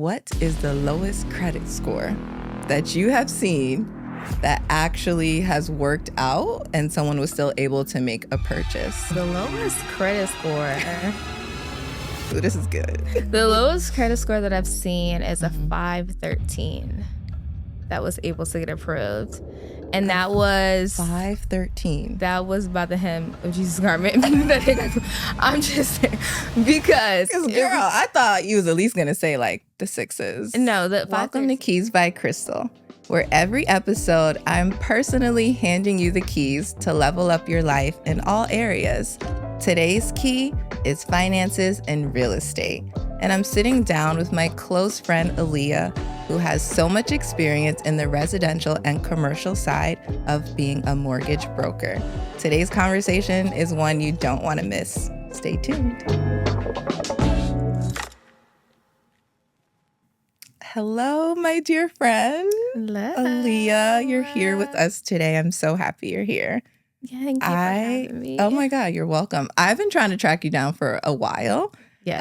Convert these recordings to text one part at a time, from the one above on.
what is the lowest credit score that you have seen that actually has worked out and someone was still able to make a purchase? The lowest credit score. Ooh, this is good. The lowest credit score that I've seen is a 513 that was able to get approved. And that was 513. That was by the hem of Jesus' garment. I'm just saying, because girl, I thought you was at least gonna say like the sixes. No, Welcome to Keys by Krystal, where every episode I'm personally handing you the keys to level up your life in all areas. Today's key is finances and real estate. And I'm sitting down with my close friend Aaliyah, who has so much experience in the residential and commercial side of being a mortgage broker. Today's conversation is one you don't want to miss. Stay tuned. Hello, my dear friend. Hello. Aaliyah, you're here with us today. I'm so happy you're here. Yeah, thank you for having me. Oh my God, you're welcome. I've been trying to track you down for a while. Yes.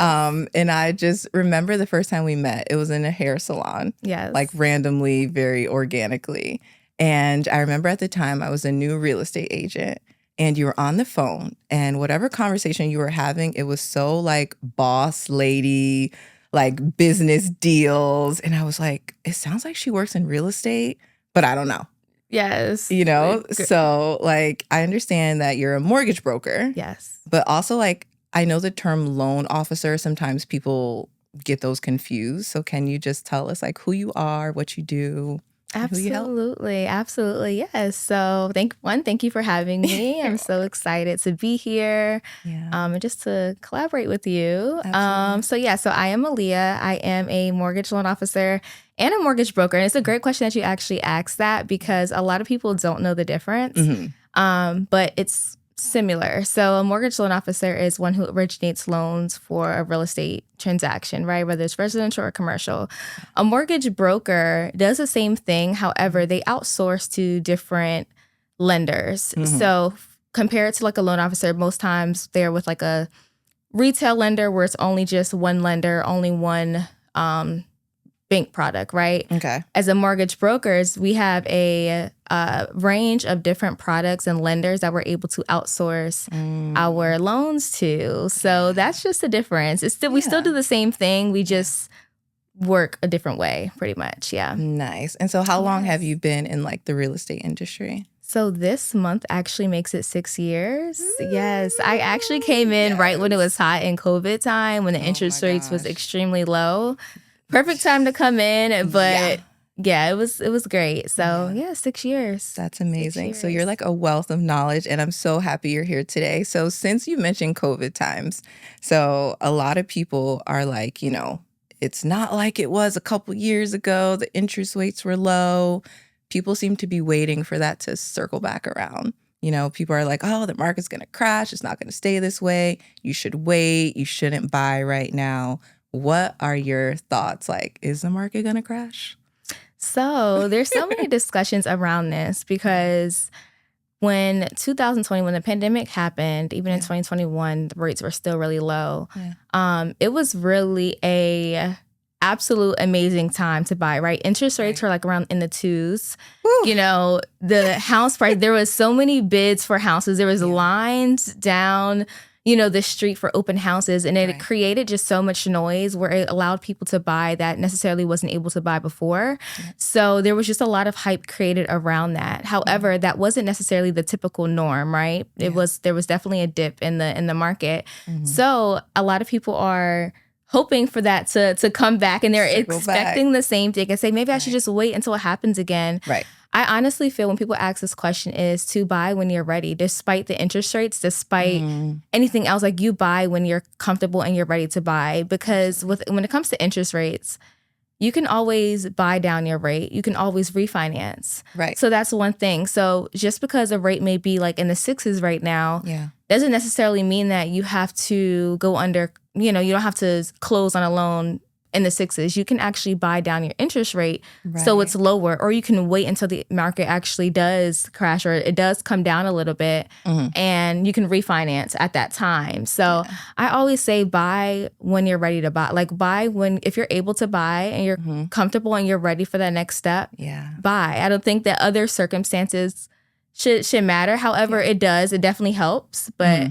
And I just remember the first time we met, it was in a hair salon. Yes. Like randomly, very organically. And I remember at the time I was a new real estate agent and you were on the phone, and whatever conversation you were having, it was so like boss lady, like business deals. And I was like, it sounds like she works in real estate, but I don't know. Yes. You know, so like I understand that you're a mortgage broker. Yes. But also like I know the term loan officer, sometimes people get those confused. So can you just tell us like who you are, what you do? Absolutely. Absolutely. Yes. So thank you for having me. I'm so excited to be here. Yeah. And just to collaborate with you. Absolutely. So I am Aaliyah. I am a mortgage loan officer and a mortgage broker. And it's a great question that you actually asked that, because a lot of people don't know the difference. Mm-hmm. But it's similar. So a mortgage loan officer is one who originates loans for a real estate transaction, right? Whether it's residential or commercial. A mortgage broker does the same thing. However, they outsource to different lenders. Mm-hmm. So compared to like a loan officer, most times they're with like a retail lender where it's only just one lender, only one bank product, right? Okay. As a mortgage brokers, we have a range of different products and lenders that we're able to outsource our loans to. So that's just the difference. It's still we still do the same thing. We just work a different way, pretty much. Yeah. Nice. And so how long have you been in like the real estate industry? So this month actually makes it 6 years. Yes. I actually came in right when it was hot in COVID time, when the interest rates was extremely low. Perfect time to come in, but yeah, it was great. So 6 years. That's amazing. So you're like a wealth of knowledge, and I'm so happy you're here today. So since you mentioned COVID times, so a lot of people are like, you know, it's not like it was a couple years ago. The interest rates were low. People seem to be waiting for that to circle back around. You know, people are like, oh, the market's going to crash. It's not going to stay this way. You should wait. You shouldn't buy right now. What are your thoughts? Like, is the market going to crash? So there's so many discussions around this, because when 2020, when the pandemic happened, even in 2021, the rates were still really low. Yeah. It was really a absolute amazing time to buy, right? Interest rates were like around in the twos. Woo. You know, the house price, there was so many bids for houses. There was lines down, you know, the street for open houses, and it created just so much noise where it allowed people to buy that necessarily wasn't able to buy before. So there was just a lot of hype created around that. However, that wasn't necessarily the typical norm, right? There was definitely a dip in the market. So a lot of people are hoping for that to come back, and they're expecting the same thing and say, maybe I should just wait until it happens again. Right. I honestly feel when people ask this question is to buy when you're ready, despite the interest rates, despite anything else. Like, you buy when you're comfortable and you're ready to buy, because when it comes to interest rates, you can always buy down your rate. You can always refinance. Right. So that's one thing. So just because a rate may be like in the sixes right now, doesn't necessarily mean that you have to go under, you know, you don't have to close on a loan in the sixes, you can actually buy down your interest rate so it's lower, or you can wait until the market actually does crash or it does come down a little bit and you can refinance at that time. So I always say buy when you're ready to buy. Like buy if you're able to buy and you're comfortable and you're ready for that next step, buy. I don't think that other circumstances should matter. However, it does. It definitely helps. But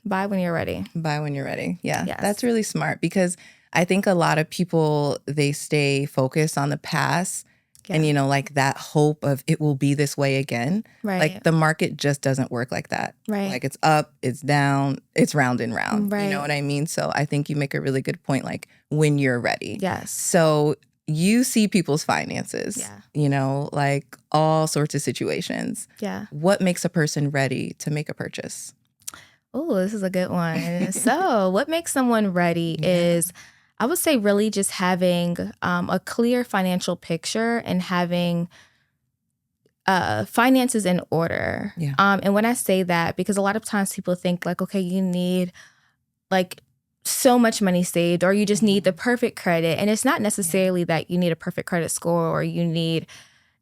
buy when you're ready. Buy when you're ready. Yeah, that's really smart, because I think a lot of people, they stay focused on the past and, you know, like that hope of it will be this way again. Like the market just doesn't work like that. Like it's up, it's down, it's round and round. You know what I mean? So I think you make a really good point, like when you're ready. So you see people's finances, you know, like all sorts of situations. What makes a person ready to make a purchase? Oh, this is a good one. So what makes someone ready is, I would say, really just having a clear financial picture and having finances in order. And when I say that, because a lot of times people think like, okay, you need like so much money saved, or you just need the perfect credit. And it's not necessarily that you need a perfect credit score or you need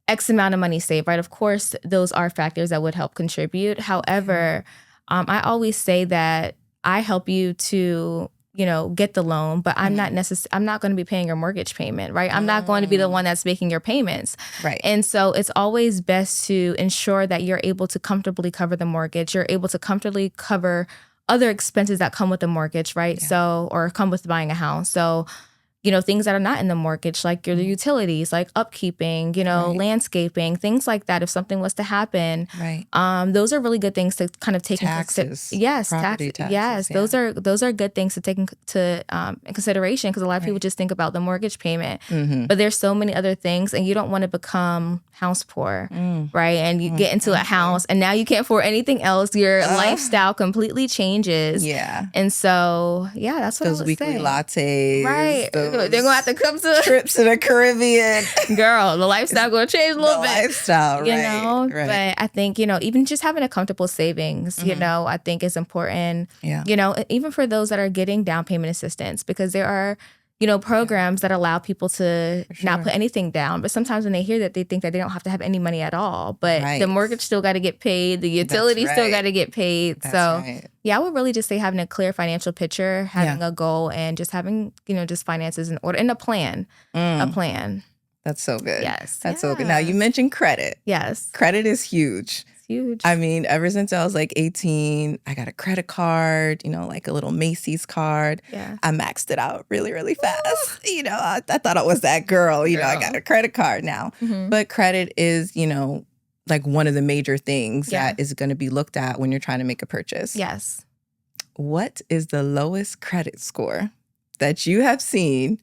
X amount of money saved, right? Of course, those are factors that would help contribute. However, I always say that I help you to, you know, get the loan, but I'm not going to be paying your mortgage payment, right? I'm not going to be the one that's making your payments. And so it's always best to ensure that you're able to comfortably cover the mortgage. You're able to comfortably cover other expenses that come with the mortgage, right? So, or come with buying a house. So, you know, things that are not in the mortgage, like your utilities, like upkeeping, you know, landscaping, things like that. If something was to happen, those are really good things to kind of take taxes. Taxes. Yes, those are good things to take into consideration, because a lot of people just think about the mortgage payment, but there's so many other things, and you don't want to become house poor, right? And you get into a house, and now you can't afford anything else. Your lifestyle completely changes. And so, that's what those I would weekly say. Lattes. They're going to have to come to trips to the Caribbean. Girl, the lifestyle going to change a little bit. Lifestyle, you know? But I think, you know, even just having a comfortable savings, you know, I think is important. You know, even for those that are getting down payment assistance, because there are, you know, programs that allow people to not put anything down. But sometimes when they hear that, they think that they don't have to have any money at all. But the mortgage still got to get paid. The utilities still got to get paid. I would really just say having a clear financial picture, having a goal, and just having, you know, just finances in order, and a plan. A plan. That's so good. Yes. That's so good. Now, you mentioned credit. Yes. Credit is huge. Huge. I mean, ever since I was like 18, I got a credit card, you know, like a little Macy's card. I maxed it out really, really fast. You know, I thought I was that girl. You know, I got a credit card now. But credit is, you know, like one of the major things that is going to be looked at when you're trying to make a purchase. What is the lowest credit score that you have seen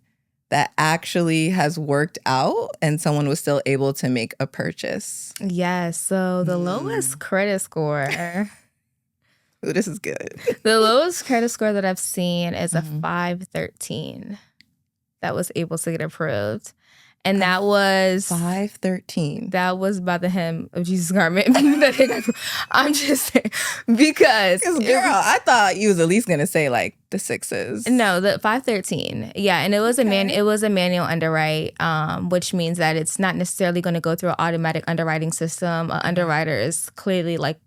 that actually has worked out and someone was still able to make a purchase? Yes. So the lowest credit score. Ooh, this is good. The lowest credit score that I've seen is a 513 that was able to get approved. And that was 513. That was by the hem of Jesus' garment. I'm just saying, because girl, I thought you was at least gonna say like the sixes. No, the 513. Yeah, and it was it was a manual underwrite, which means that it's not necessarily going to go through an automatic underwriting system. An underwriter is clearly like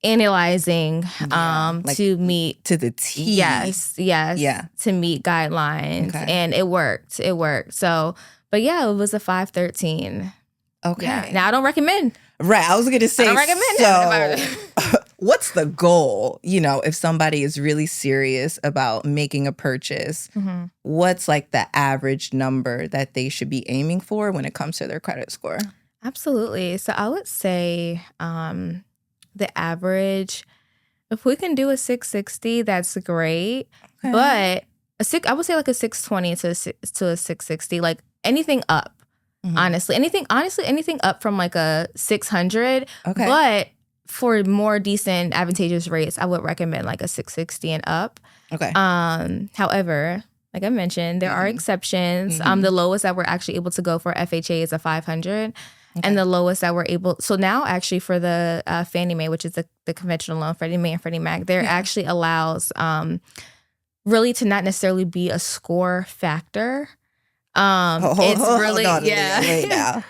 analyzing like to meet to the T. Yes, to meet guidelines, and it worked. So. But yeah, it was a 513. Okay. Yeah. Now, I don't recommend. Right. I was going to say, I don't recommend so what's the goal? You know, if somebody is really serious about making a purchase, what's like the average number that they should be aiming for when it comes to their credit score? Absolutely. So I would say the average, if we can do a 660, that's great. But I would say like a 620 to a 660, like anything up. Honestly, anything up from like a 600. But for more decent, advantageous rates, I would recommend like a 660 and up. However, like I mentioned, there are exceptions. The lowest that we're actually able to go for FHA is a 500. And the lowest that we're able, so now actually for the Fannie Mae, which is the conventional loan, Freddie Mae and Freddie Mac, there actually allows really to not necessarily be a score factor. It's really, hold on, wait now.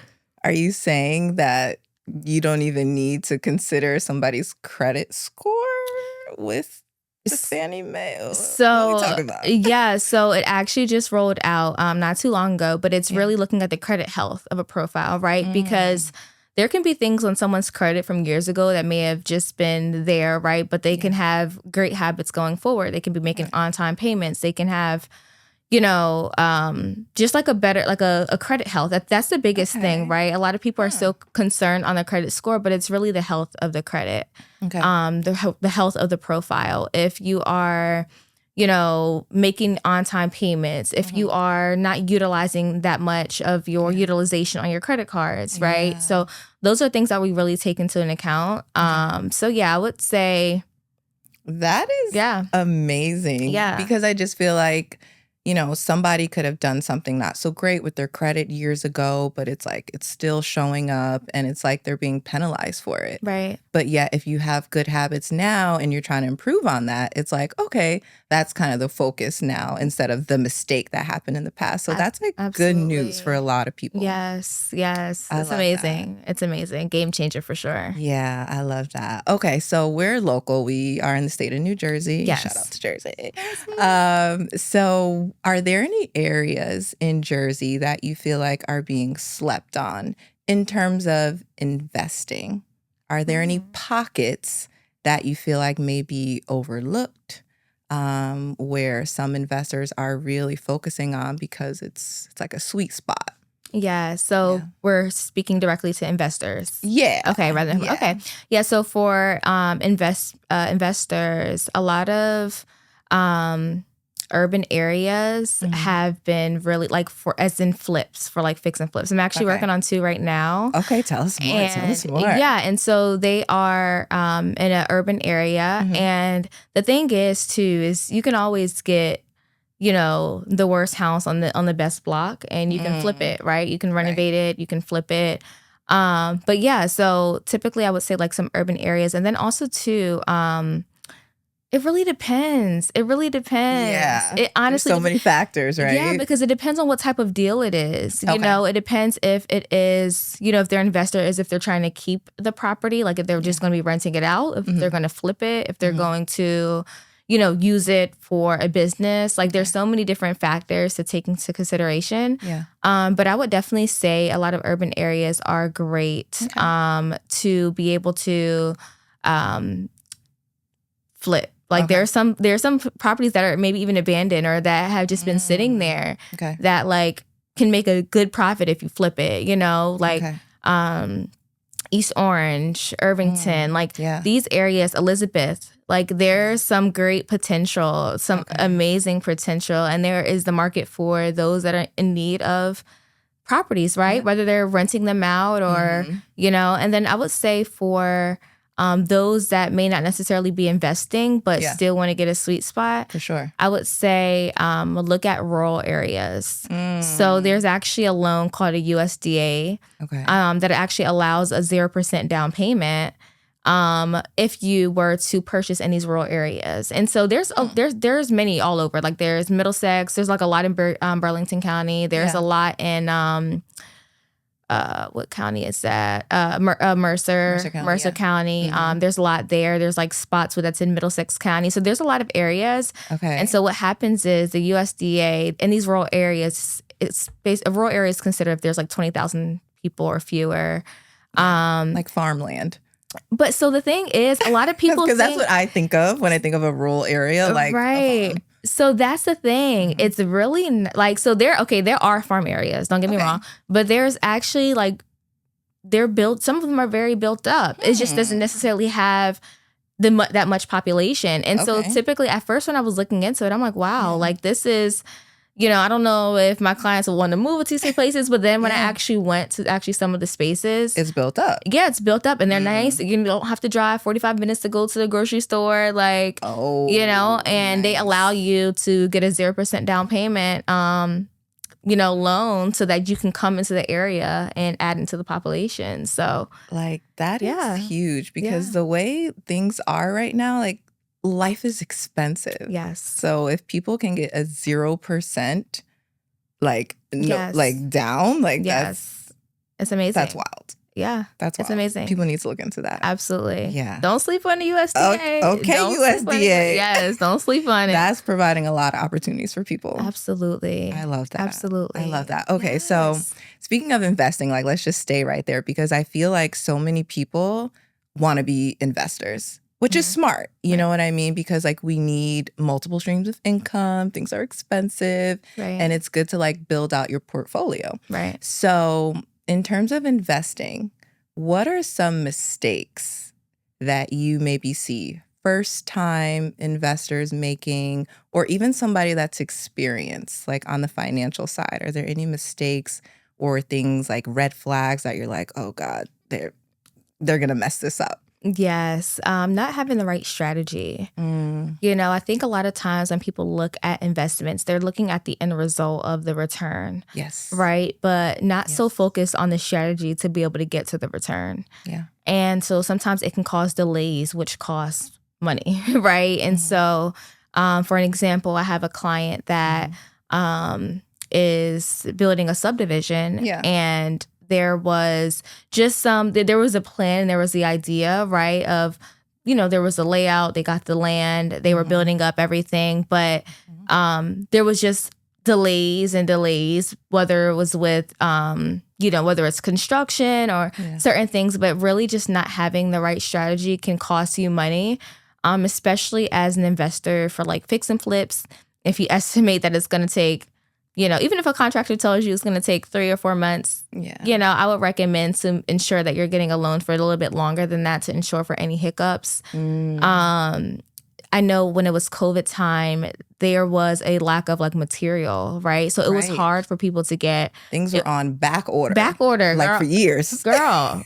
Are you saying that you don't even need to consider somebody's credit score with the Fannie Mae? So, what are we talking about? So it actually just rolled out not too long ago, but it's really looking at the credit health of a profile, right? Because there can be things on someone's credit from years ago that may have just been there, right? But they can have great habits going forward. They can be making on-time payments. They can have, just like a better, like a credit health. That's the biggest thing, right? A lot of people are so concerned on their credit score, but it's really the health of the credit, the health of the profile. If you are, making on-time payments, if you are not utilizing that much of your utilization on your credit cards, right? So those are things that we really take into an account. So I would say that is amazing. Yeah, because I just feel like, somebody could have done something not so great with their credit years ago, but it's like it's still showing up and it's like they're being penalized for it. Right. But yet, if you have good habits now and you're trying to improve on that, it's like, okay, that's kind of the focus now instead of the mistake that happened in the past. So that's like good news for a lot of people. Yes. It's amazing. That. It's amazing. Game changer for sure. Yeah, I love that. Okay, so we're local. We are in the state of New Jersey. Yes. Shout out to Jersey. So are there any areas in Jersey that you feel like are being slept on in terms of investing? Are there any pockets that you feel like may be overlooked, where some investors are really focusing on because it's like a sweet spot? Yeah. So we're speaking directly to investors. Yeah. Okay. Okay. Yeah. So for investors, a lot of urban areas have been really like as in flips, for like fix and flips. I'm actually working on 2 right now. Okay, tell us more. Yeah, and so they are in an urban area, and the thing is too is you can always get the worst house on the best block, and you can flip it, right? You can renovate it, you can flip it. But yeah, so typically I would say like some urban areas, and then also too. It really depends. Yeah. It honestly, there's so many factors, right? Yeah, because it depends on what type of deal it is. It depends if it is, if their investor is, if they're trying to keep the property, like if they're just going to be renting it out, if they're going to flip it, if they're going to, use it for a business. Like there's so many different factors to take into consideration. Yeah. But I would definitely say a lot of urban areas are great to be able to flip. Like there's some properties that are maybe even abandoned or that have just been sitting there that like can make a good profit if you flip it, East Orange, Irvington, these areas, Elizabeth, like there's some great potential, some amazing potential, and there is the market for those that are in need of properties, right? Whether they're renting them out or, and then I would say for those that may not necessarily be investing, but still want to get a sweet spot. For sure. I would say look at rural areas. So there's actually a loan called a USDA that actually allows a 0% down payment if you were to purchase in these rural areas. And so there's many all over. Like there's Middlesex. There's like a lot in Burlington County. There's a lot in what county is that? Mercer County. There's a lot there. There's like spots where that's in Middlesex County. So there's a lot of areas. Okay. And so what happens is the USDA in these rural areas, a rural area is considered if there's like 20,000 people or fewer. Like farmland. But so the thing is, a lot of people because that's what I think of when I think of a rural area, like right. So that's the thing. It's really like, so there are farm areas, don't get me wrong, but there's actually like, some of them are very built up. It just doesn't necessarily have that much population. And so typically at first when I was looking into it, I'm like, wow, like this is, I don't know if my clients will want to move to these places, but then when I actually went to some of the spaces, it's built up. Yeah, it's built up and they're nice. You don't have to drive 45 minutes to go to the grocery store, like, and they allow you to get a 0% down payment, loan so that you can come into the area and add into the population. So like that is huge because the way things are right now, like life is expensive. Yes. So if people can get a 0%, like, Yes. like down, like Yes. It's amazing. that's wild. Yeah. That's wild. It's amazing. People need to look into that. Absolutely. Yeah. Don't sleep on the USDA. Okay, Don't sleep on it. USDA. Yes, don't sleep on it. That's providing a lot of opportunities for people. Absolutely. I love that. Absolutely. I love that. Okay, Yes. so speaking of investing, like, let's just stay right there, because I feel like so many people want to be investors, which is smart. You know what I mean? Because like we need multiple streams of income. Things are expensive. Right. And it's good to like build out your portfolio. Right. So in terms of investing, what are some mistakes that you maybe see first-time investors making, or even somebody that's experienced, like on the financial side? Are there any mistakes or things like red flags that you're like, oh God, they're going to mess this up? Yes. Not having the right strategy. You know, I think a lot of times when people look at investments, they're looking at the end result of the return. Yes. Right. But not so focused on the strategy to be able to get to the return. Yeah. And so sometimes it can cause delays, which cost money. Right. And so for an example, I have a client that is building a subdivision. Yeah. And there was just there was a plan, there was the idea, right, of, you know, there was a layout, they got the land, they were building up everything, but there was just delays, whether it was with, you know, whether it's construction or certain things, but really just not having the right strategy can cost you money, especially as an investor for like fix and flips. If you estimate that it's going to take, you know, even if a contractor tells you it's going to take 3 or 4 months, you know, I would recommend to ensure that you're getting a loan for a little bit longer than that to ensure for any hiccups. I know when it was COVID time, there was a lack of like material, right? So it was hard for people to get. Things were on back order. Back order. Like for years. Girl.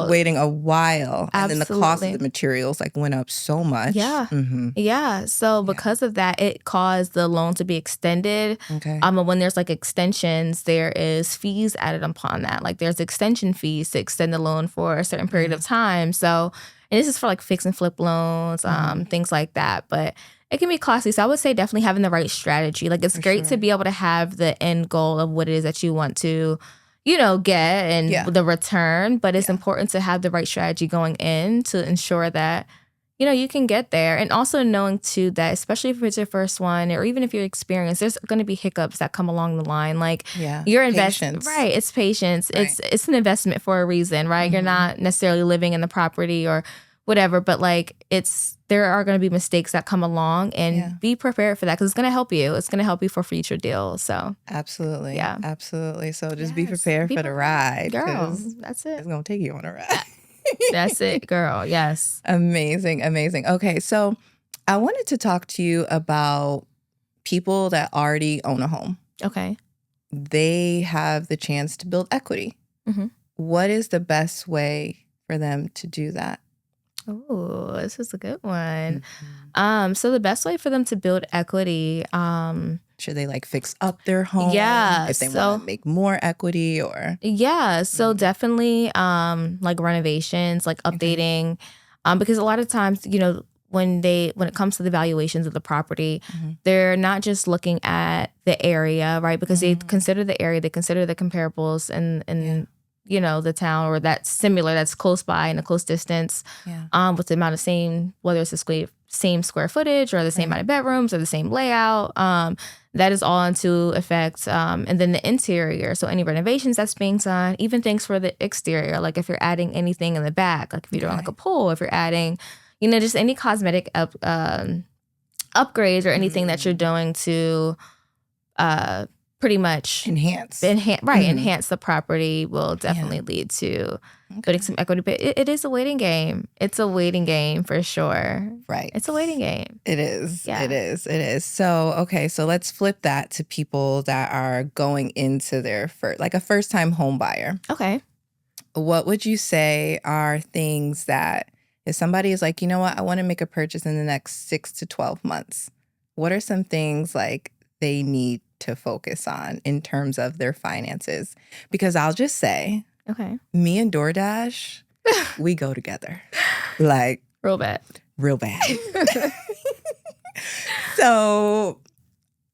Waiting a while. Absolutely. And then the cost of the materials like went up so much. Yeah. Yeah. So because of that, it caused the loan to be extended. Okay. And when there's like extensions, there is fees added upon that. Like there's extension fees to extend the loan for a certain period of time. So, and this is for like fix and flip loans, things like that. But it can be costly. So I would say definitely having the right strategy. Like it's great to be able to have the end goal of what it is that you want to, you know, get and the return. But it's important to have the right strategy going in to ensure that, you know, you can get there. And also knowing too that, especially if it's your first one or even if you're experienced, there's going to be hiccups that come along the line. Like your investment, right? It's patience. Right. It's an investment for a reason, right? You're not necessarily living in the property or whatever, but like there are going to be mistakes that come along, and be prepared for that because it's going to help you. It's going to help you for future deals. So absolutely, yeah, absolutely. So just be prepared for the ride, girl. That's it. It's going to take you on a ride. That's it, girl. Yes. Amazing, amazing. Okay, so I wanted to talk to you about people that already own a home. Okay. They have the chance to build equity. What is the best way for them to do that? Oh, this is a good one. So the best way for them to build equity, should they like fix up their home? Yeah. If they want to make more equity or? Yeah. So definitely like renovations, like updating, because a lot of times, you know, when it comes to the valuations of the property, they're not just looking at the area, right? Because they consider the area, they consider the comparables and you know, the town or that's similar, that's close by in a close distance, with the amount of whether it's the same square footage or the same amount of bedrooms or the same layout, that is all into effect. And then the interior, so any renovations that's being done, even things for the exterior, like if you're adding anything in the back, like if you're doing like a pool, if you're adding, you know, just any cosmetic upgrades or anything that you're doing to pretty much enhance the property will definitely lead to building some equity. But it is a waiting game. It's a waiting game for sure. Right. It's a waiting game. It is. Yeah. It is. It is. So, okay. So let's flip that to people that are going into their first-time home buyer. Okay. What would you say are things that if somebody is like, you know what, I want to make a purchase in the next 6 to 12 months, what are some things like they need to focus on in terms of their finances? Because I'll just say, okay, me and DoorDash, we go together. Like real bad. real bad. So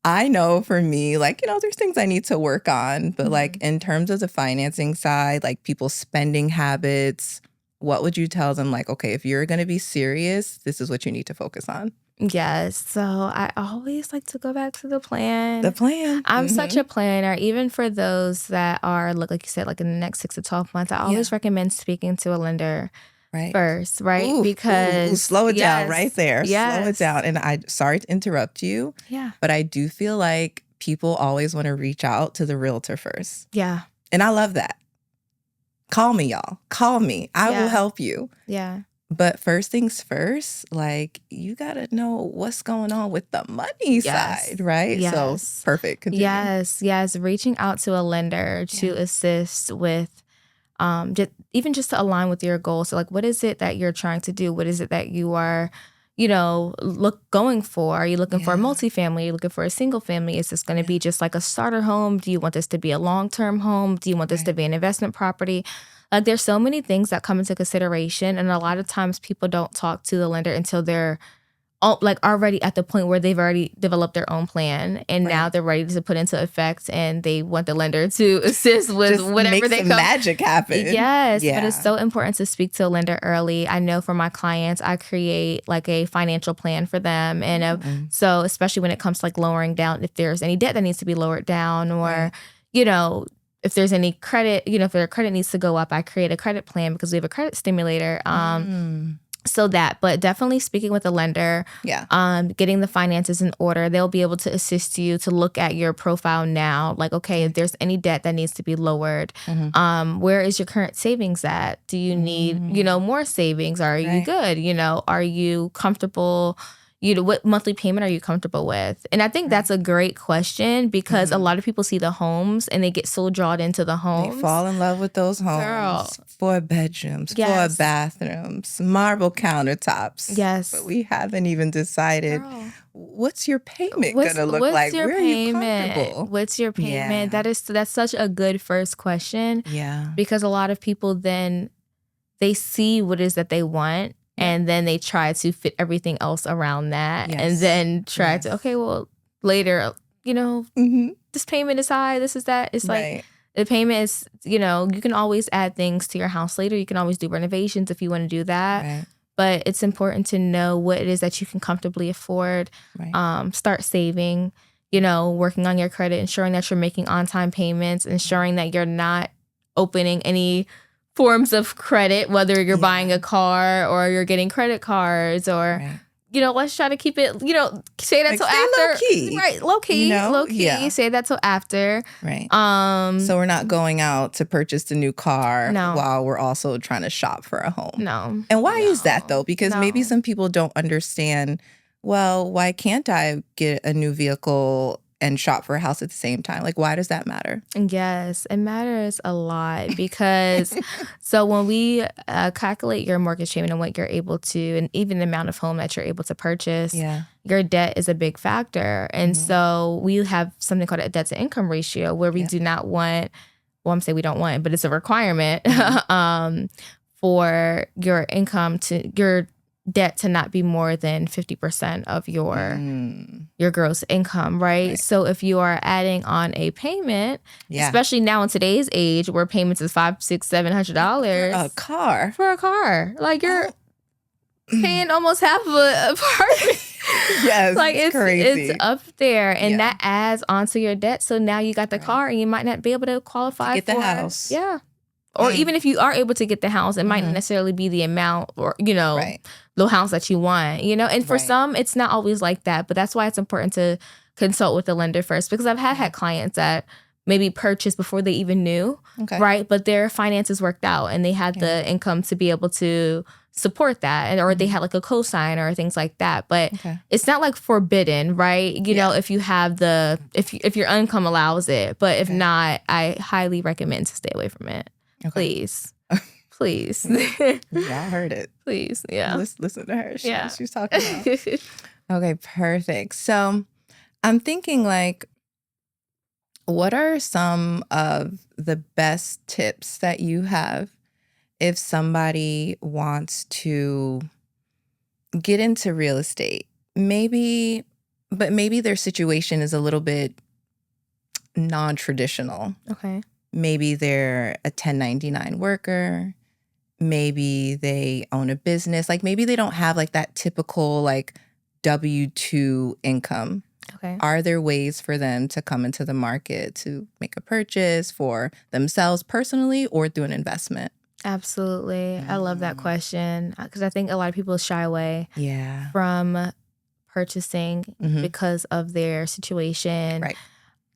I know for me, like, there's things I need to work on, but like in terms of the financing side, like people's spending habits, what would you tell them? Like, okay, if you're going to be serious, this is what you need to focus on. Yes. So I always like to go back to the plan. The plan. I'm such a planner, even for those that are, like you said, like in the next 6 to 12 months. I always recommend speaking to a lender first, right? Because slow it down right there. Yes. Slow it down. And sorry to interrupt you. Yeah. But I do feel like people always want to reach out to the realtor first. Yeah. And I love that. Call me, y'all. Call me. I will help you. Yeah. But first things first, like you got to know what's going on with the money side, right? Yes. So perfect. Continue. Yes. Reaching out to a lender to assist with just to align with your goals. So like, what is it that you're trying to do? What is it that you are, going for? Are you looking for a multifamily? Are you looking for a single family? Is this going to be just like a starter home? Do you want this to be a long-term home? Do you want this to be an investment property? Like there's so many things that come into consideration. And a lot of times people don't talk to the lender until they're already at the point where they've already developed their own plan. And now they're ready to put into effect and they want the lender to assist with just whatever make some magic happen. Yes. But it's so important to speak to a lender early. I know for my clients, I create like a financial plan for them. And so especially when it comes to like lowering down, if there's any debt that needs to be lowered down or, if there's any credit, if their credit needs to go up, I create a credit plan because we have a credit stimulator. But definitely speaking with a lender, getting the finances in order, they'll be able to assist you to look at your profile now. Like, okay, if there's any debt that needs to be lowered, where is your current savings at? Do you need, more savings? Are you good? Are you comfortable? What monthly payment are you comfortable with? And I think that's a great question because a lot of people see the homes and they get so drawn into the homes. They fall in love with those homes. Girl. 4 bedrooms, 4 bathrooms, marble countertops. Yes. But we haven't even decided what's your payment going to look like? Where are you comfortable? What's your payment? Yeah. That's such a good first question. Yeah. Because a lot of people then they see what it is that they want. And then they try to fit everything else around that. Yes. And then try to, okay, well, later, this payment is high, this is that. It's like the payment is, you can always add things to your house later. You can always do renovations if you want to do that. Right. But it's important to know what it is that you can comfortably afford. Right. Start saving, working on your credit, ensuring that you're making on-time payments, ensuring that you're not opening any forms of credit, whether you're buying a car or you're getting credit cards or, let's try to keep it, say that till after. Low key. Right, low key, low key. Yeah. Say that till after. Right. So we're not going out to purchase the new car while we're also trying to shop for a home. No. And why is that though? Because maybe some people don't understand, well, why can't I get a new vehicle and shop for a house at the same time? Like, why does that matter? Yes, it matters a lot because so when we calculate your mortgage payment and what you're able to, and even the amount of home that you're able to purchase, your debt is a big factor. And so we have something called a debt to income ratio where we do not want, well, I'm saying we don't want, but it's a requirement for your income to, your debt to not be more than 50% of your gross income, right? So if you are adding on a payment, especially now in today's age where payments is $500, $600, $700 for a car, like you're paying almost half of an apartment. Yes, like it's crazy. It's up there, and that adds onto your debt. So now you got the car, and you might not be able to qualify get for the house. Yeah. Or even if you are able to get the house, it might not necessarily be the amount or, the house that you want, And for some, it's not always like that. But that's why it's important to consult with the lender first. Because I've had clients that maybe purchased before they even knew, right? But their finances worked out and they had the income to be able to support that. Or they had like a cosign or things like that. But it's not like forbidden, right? You know, if you have if your income allows it. But if not, I highly recommend to stay away from it. Please. Please. Y'all heard it. Please. Yeah. Listen to her. She's talking about. Okay, perfect. So I'm thinking like, what are some of the best tips that you have if somebody wants to get into real estate. Maybe their situation is a little bit non-traditional. Okay. Maybe they're a 1099 worker. Maybe they own a business. Like maybe they don't have like that typical like W-2 income. Okay. Are there ways for them to come into the market to make a purchase for themselves personally or through an investment? Absolutely. I love that question because I think a lot of people shy away Yeah. from purchasing because of their situation. Right.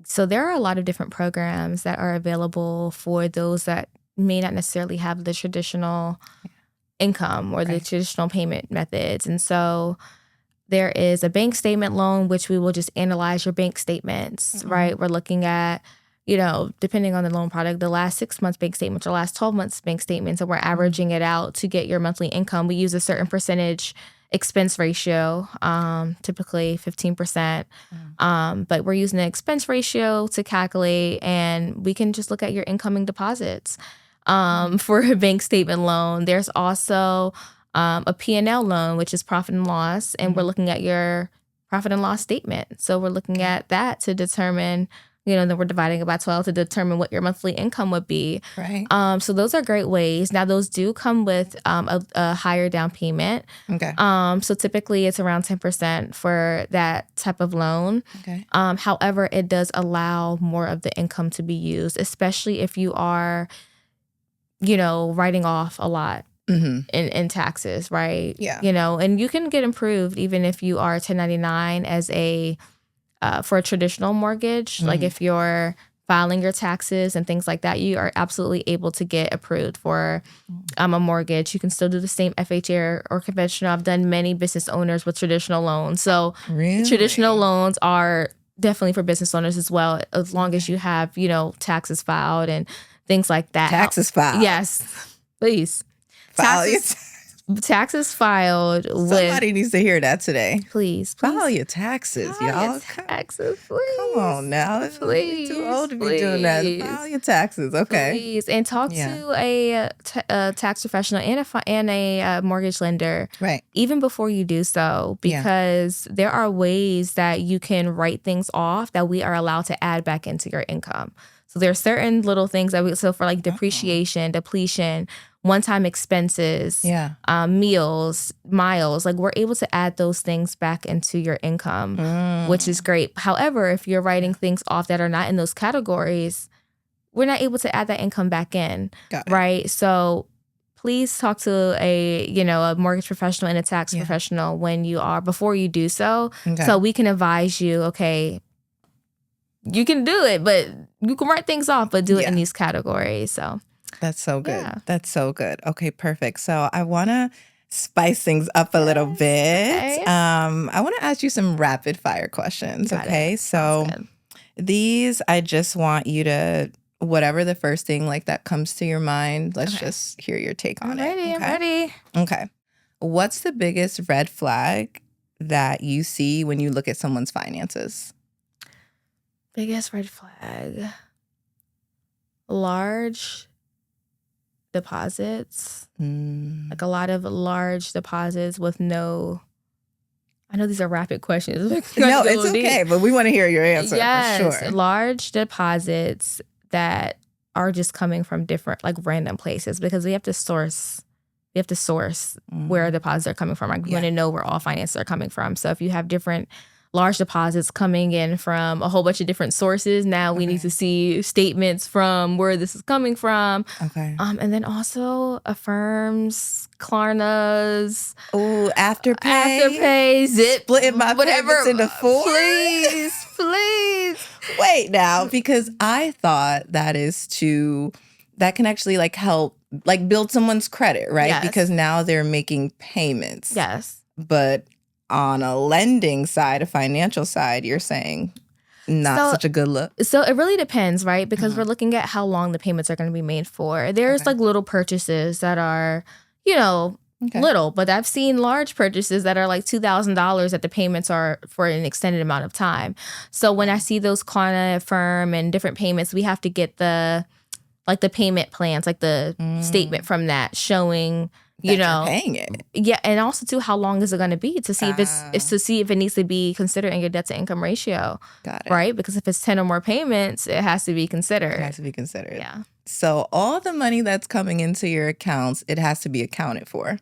So there are a lot of different programs that are available for those that may not necessarily have the traditional income or the traditional payment methods. And so there is a bank statement loan, which we will just analyze your bank statements, right? We're looking at, depending on the loan product, the last 6 months bank statements or last 12 months bank statements, and we're averaging it out to get your monthly income. We use a certain percentage expense ratio, typically 15%. But we're using an expense ratio to calculate, and we can just look at your incoming deposits for a bank statement loan. There's also a P&L loan, which is profit and loss, and we're looking at your profit and loss statement. So we're looking at that to determine, then we're dividing it by 12 to determine what your monthly income would be. Right. So those are great ways. Now, those do come with a higher down payment. Okay. So typically it's around 10% for that type of loan. Okay. However, it does allow more of the income to be used, especially if you are, writing off a lot. In taxes, right? Yeah. And you can get improved even if you are 1099 as for a traditional mortgage. Like if you're filing your taxes and things like that, you are absolutely able to get approved for a mortgage. You can still do the same FHA or conventional. I've done many business owners with traditional loans. So traditional loans are definitely for business owners as well, as long as you have, taxes filed and things like that. Taxes filed. Yes, please. Taxes filed. Somebody needs to hear that today. Please. File your taxes, y'all. Your taxes, please. Come on now. Please. You're too old to be doing that. File your taxes, okay? Please. And talk to a tax professional and a mortgage lender. Right. Even before you do so, because there are ways that you can write things off that we are allowed to add back into your income. So there are certain little things so for like depreciation, depletion, one-time expenses, meals, miles, like we're able to add those things back into your income, which is great. However, if you're writing things off that are not in those categories, we're not able to add that income back in, right? So please talk to a mortgage professional and a tax professional before you do so, so we can advise you, okay, you can do it, but you can write things off, but do it in these categories. So that's so good. Yeah. That's so good. Okay, perfect. So I want to spice things up a little bit. Okay. I want to ask you some rapid fire questions. Okay. So these, I just want you to, whatever the first thing like that comes to your mind, let's just hear your take on it. Okay? I'm ready. Okay. What's the biggest red flag that you see when you look at someone's finances? Biggest red flag. Large deposits. Like a lot of large deposits with no... I know these are rapid questions. No, it's okay, but we want to hear your answer for sure. Large deposits that are just coming from different, like random places, because we have to source where deposits are coming from. Like we want to know where all finances are coming from. So if you have different large deposits coming in from a whole bunch of different sources, now we need to see statements from where this is coming from. Okay. And then also Affirms, Klarnas. Oh, Afterpay, Zip, splitting my payments into 4. Please. Wait now, because I thought that can actually like help like build someone's credit, right? Yes. Because now they're making payments. Yes. But on a lending side, a financial side, you're saying not such a good look? So it really depends, right? Because we're looking at how long the payments are going to be made for. There's like little purchases that are, little, but I've seen large purchases that are like $2,000 that the payments are for an extended amount of time. So when I see those Klarna, Affirm, and different payments, we have to get the payment plans, like the statement from that showing you That know, you're paying it. yeah, and also too, how long is it going to be to see if it's to see if it needs to be considered in your debt to income ratio. Got it. Right? Because if it's 10 or more payments, it has to be considered. It has to be considered. Yeah. So all the money that's coming into your accounts, it has to be accounted for.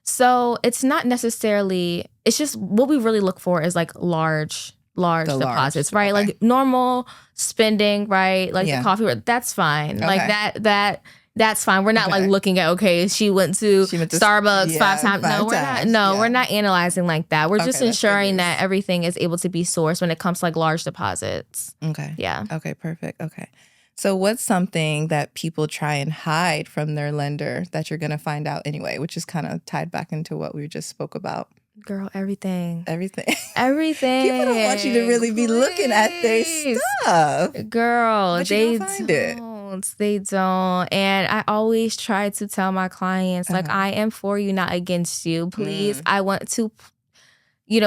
So it's not necessarily, it's just what we really look for is like large deposits, right? Okay. Like normal spending, right? Like the coffee, that's fine. Okay. Like that's fine. We're not like looking at, okay, she went to Starbucks 5 times. No, we're not. No, we're not analyzing like that. We're just ensuring that everything is able to be sourced when it comes to like large deposits. Okay. Yeah. Okay, perfect. Okay. So what's something that people try and hide from their lender that you're going to find out anyway, which is kind of tied back into what we just spoke about? Girl, everything. Everything. People don't want you to really be looking at their stuff. Girl, but they you don't find it. They don't. And I always try to tell my clients, like, I am for you, not against you. Please, I want to,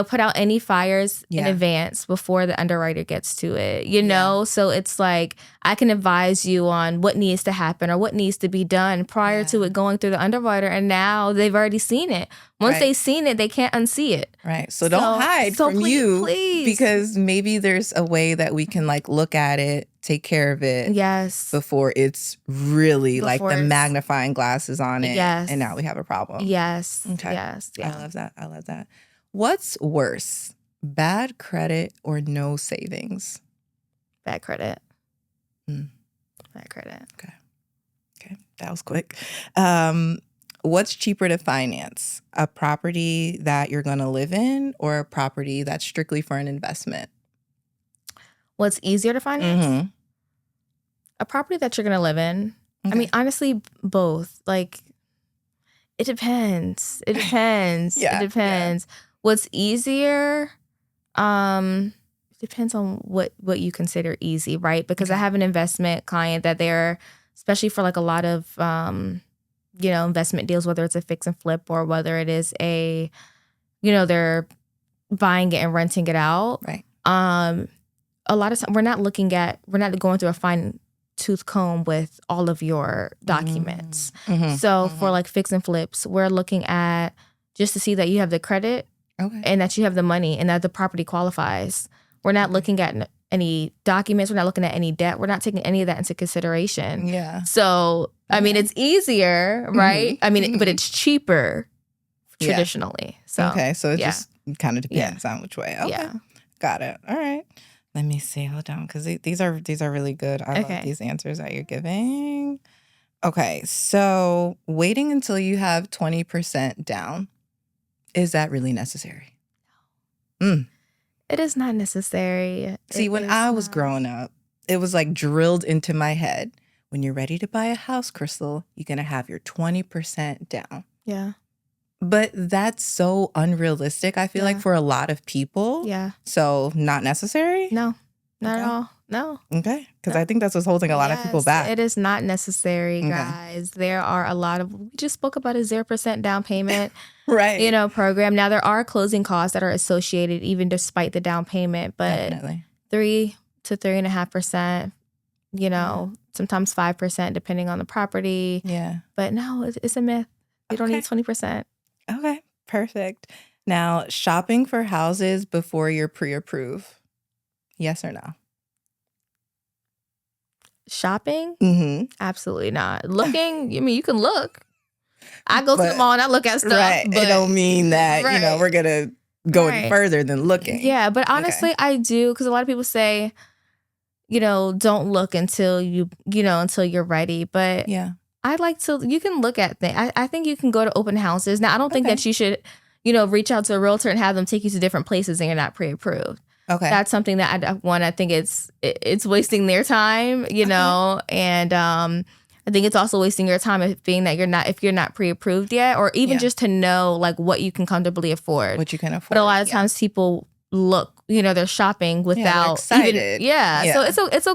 put out any fires in advance before the underwriter gets to it, you know? So it's like, I can advise you on what needs to happen or what needs to be done prior to it going through the underwriter. And now they've already seen it. Once they've seen it, they can't unsee it. Right. So don't hide from please. Because maybe there's a way that we can like look at it, take care of it. Yes. Before it's really like the magnifying glasses on it. Yes. And now we have a problem. Yes. Okay. Yes. Yeah. I love that. What's worse, bad credit or no savings? Bad credit. Bad credit. Okay. That was quick. What's cheaper to finance? A property that you're going to live in or a property that's strictly for an investment? What's easier to finance? A property that you're going to live in. Okay. I mean, honestly, both. Like, it depends. It depends. It depends. Yeah. What's easier? Depends on what you consider easy, right? Because I have an investment client that they're, especially for like a lot of, investment deals, whether it's a fix and flip or whether it is a, they're buying it and renting it out. Right. A lot of times we're not going through a fine tooth comb with all of your documents. So for like fix and flips, we're looking at just to see that you have the credit and that you have the money and that the property qualifies. We're not looking at any documents. We're not looking at any debt. We're not taking any of that into consideration. Yeah. So, I mean, it's easier, right? I mean, but it's cheaper traditionally. So, so it just kind of depends on which way. Okay. Yeah. Got it. All right. Let me see. Hold on, because these are really good. I love these answers that you're giving. Okay, so waiting until you have 20% down, is that really necessary? It is not necessary. See, when I was growing up, it was like drilled into my head. When you're ready to buy a house, Krystal, you're going to have your 20% down. Yeah. But that's so unrealistic, I feel like, for a lot of people. Yeah. So not necessary? No, not at all. No. Okay. Because I think that's what's holding a lot of people back. It is not necessary, guys. There are a lot of, we just spoke about a 0% down payment, program. Now, there are closing costs that are associated even despite the down payment, but 3 to 3.5%, sometimes 5% depending on the property. Yeah. But no, it's a myth. You don't need 20%. Okay, perfect. Now, shopping for houses before you're pre-approved. Yes or no? Shopping? Absolutely not. Looking, I mean, you can look. I go to the mall and I look at stuff. Right. But it don't mean that, we're going to go any further than looking. Yeah, but honestly, I do. Because a lot of people say, don't look until until you're ready. But I like to, you can look at things. I think you can go to open houses. Now, I don't think that you should, reach out to a realtor and have them take you to different places and you're not pre-approved. Okay. That's something that I think it's wasting their time, and I think it's also wasting your time if you're not pre-approved yet, or even just to know like what you can comfortably afford. What you can afford. But a lot of times people look, they're shopping without excited. So it's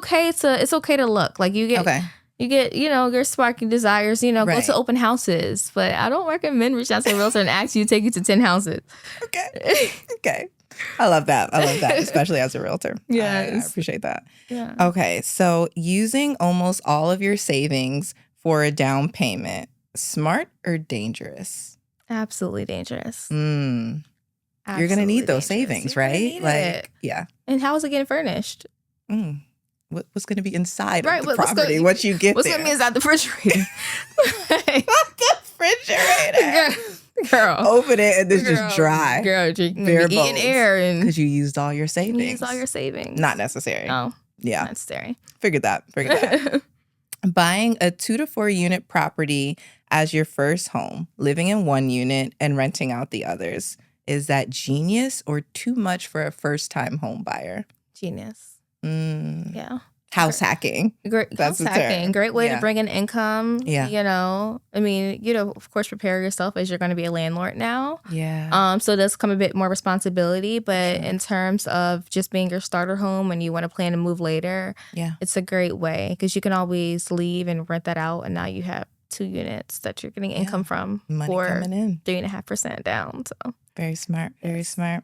okay to look. Like you get, your sparking desires, go to open houses. But I don't recommend reaching out to a realtor and ask you to take you to 10 houses. Okay. I love that, especially as a realtor. Yes. I appreciate that. Yeah. Okay, so using almost all of your savings for a down payment. Smart or dangerous? Absolutely dangerous. You're going to need those savings, right? Like, yeah. And how is it getting furnished? What's going to be inside of the property once you get what's there? What's going to be inside the refrigerator? Not the refrigerator. Girl. Open it and it's just dry. Girl, bare bones. Eating air. Because you used all your savings. Not necessary. No. Yeah. Not necessary. Figured that. Buying a 2 to 4 unit property as your first home, living in one unit and renting out the others. Is that genius or too much for a first-time home buyer? Genius. Yeah. House hacking. House hacking. Great way to bring in income. Yeah. You know, I mean, of course, prepare yourself as you're going to be a landlord now. Yeah. So it does come a bit more responsibility, but in terms of just being your starter home and you want to plan to move later, it's a great way because you can always leave and rent that out, and now you have 2 units that you're getting income from. Money coming in. 3.5% down. So very smart. Very smart.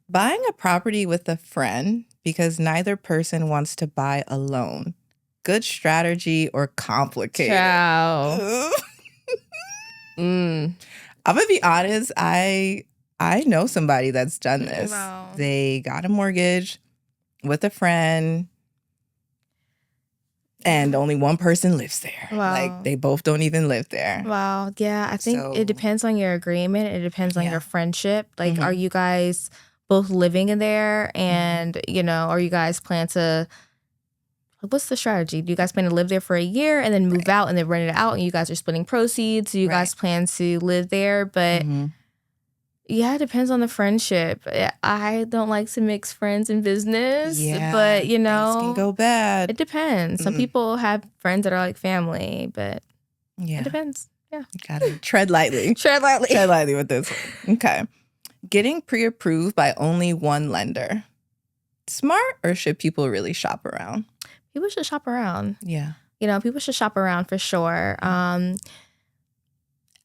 Buying a property with a friend because neither person wants to buy alone. Good strategy or complicated? Ciao. I'm going to be honest. I know somebody that's done this. Wow. They got a mortgage with a friend and only one person lives there. Wow. Like they both don't even live there. Wow. Yeah. I think it depends on your agreement. It depends on your friendship. Like, are you guys both living in there and, are you guys plan to, what's the strategy? Do you guys plan to live there for a year and then move out and then rent it out and you guys are splitting proceeds? Do you guys plan to live there? But yeah, it depends on the friendship. I don't like to mix friends and business, but things can go bad. It depends. Some people have friends that are like family, but it depends. Yeah. You gotta tread lightly. Tread lightly. Tread lightly with this one. Okay. Getting pre-approved by only one lender. Smart or should people really shop around? People should shop around. Yeah. People should shop around for sure.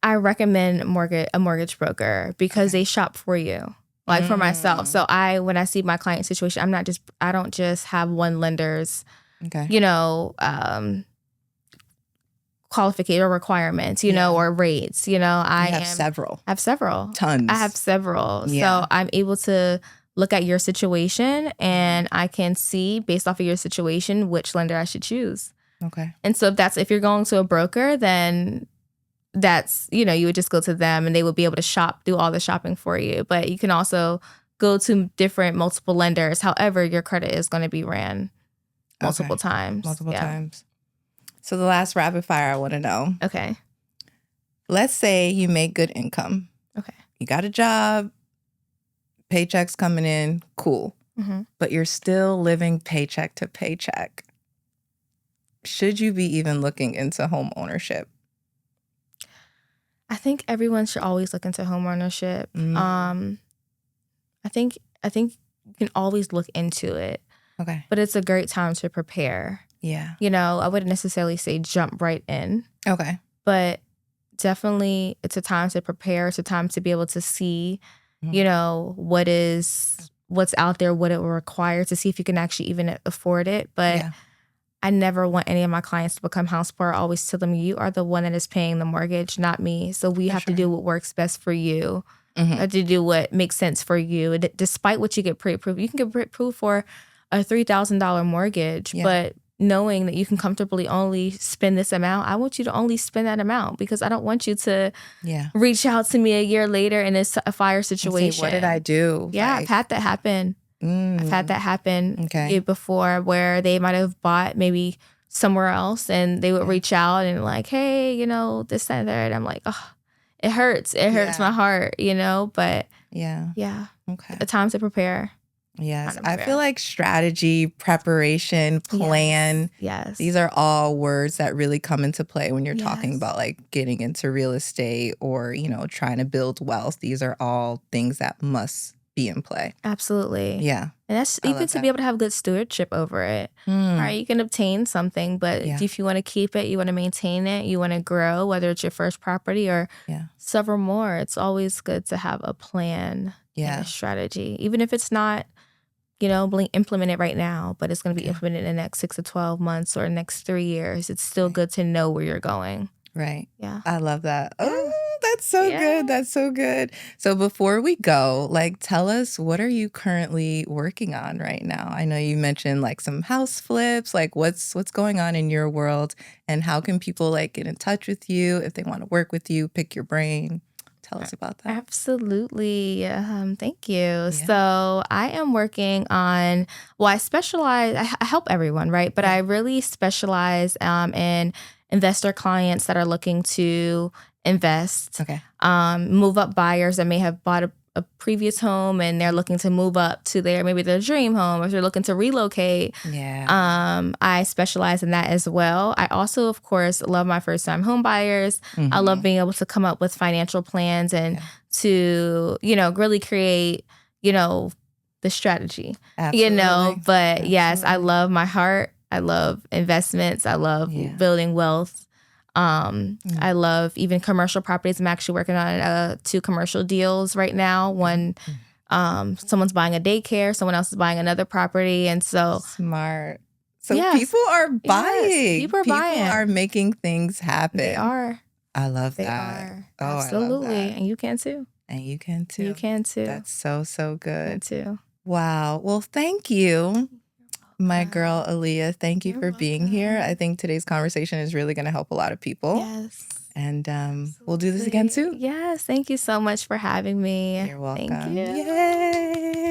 I recommend a mortgage broker because they shop for you. Like for myself. So when I see my client situation, I don't just have one lender's, qualification or requirements, or rates, I have several. Tons. I have several. Yeah. So I'm able to look at your situation and I can see based off of your situation, which lender I should choose. Okay. And so if you're going to a broker, then that's, you would just go to them and they would be able to do all the shopping for you. But you can also go to multiple lenders. However, your credit is going to be ran multiple times. Multiple times. So the last rapid fire I want to know. Okay. Let's say you make good income. Okay. You got a job, paycheck's coming in, cool. But you're still living paycheck to paycheck. Should you be even looking into home ownership? I think everyone should always look into home ownership. I think you can always look into it. Okay. But it's a great time to prepare. Yeah. I wouldn't necessarily say jump right in. Okay. But definitely it's a time to prepare. It's a time to be able to see, what's out there, what it will require to see if you can actually even afford it. But I never want any of my clients to become house poor. I always tell them, you are the one that is paying the mortgage, not me. So we have to do what works best for you. To do what makes sense for you. Despite what you get pre-approved. You can get pre-approved for a $3,000 mortgage, but knowing that you can comfortably only spend this amount, I want you to only spend that amount because I don't want you to reach out to me a year later in a fire situation. Say, what did I do? Yeah, I've had that happen. I've had that happen before where they might have bought maybe somewhere else and they would reach out and like, hey, this, that, and that. And I'm like, oh, it hurts. It hurts my heart, but Okay. The time to prepare. Yes. I feel like strategy, preparation, plan. Yes. These are all words that really come into play when you're talking about like getting into real estate or, trying to build wealth. These are all things that must be in play. Absolutely. Yeah. And that's even to be able to have good stewardship over it. Right? You can obtain something, but if you want to keep it, you want to maintain it, you want to grow, whether it's your first property or several more, it's always good to have a plan and a strategy. Even if it's not, implemented right now, but it's going to be implemented in the next 6 to 12 months or next 3 years. It's still good to know where you're going. Right. Yeah. I love that. Yeah. Oh, that's so Yeah. good. That's so good. So before we go, like, tell us, what are you currently working on right now? I know you mentioned like some house flips, like what's going on in your world, and how can people like get in touch with you if they want to work with you, pick your brain? Tell us about that. Absolutely. Thank you. Yeah. So I am working on, well, I help everyone, right? But Yeah. I really specialize in investor clients that are looking to invest, Okay. move up buyers that may have bought a previous home and they're looking to move up to maybe their dream home, or if they're looking to relocate. Yeah. I specialize in that as well. I also, of course, love my first time home buyers. I love being able to come up with financial plans and to, really create, the strategy, Absolutely. but yes, I Absolutely. love my heart. I love investments. I love building wealth. I love even commercial properties. I'm actually working on 2 commercial deals right now. One, someone's buying a daycare, someone else is buying another property. And so Smart. So yes, people are buying. yes, people are buying. Are making things happen. They are. I love They that. are. Oh, I love Absolutely. that. And you can too. And you can too. You can too. That's so, so You good. can too. Wow. Well, thank you, my girl Aaliyah. Thank you for being here. I think today's conversation is really going to help a lot of people. Yes. And we'll do this again soon. Yes. Thank you so much for having me. You're welcome. Thank you. Yay.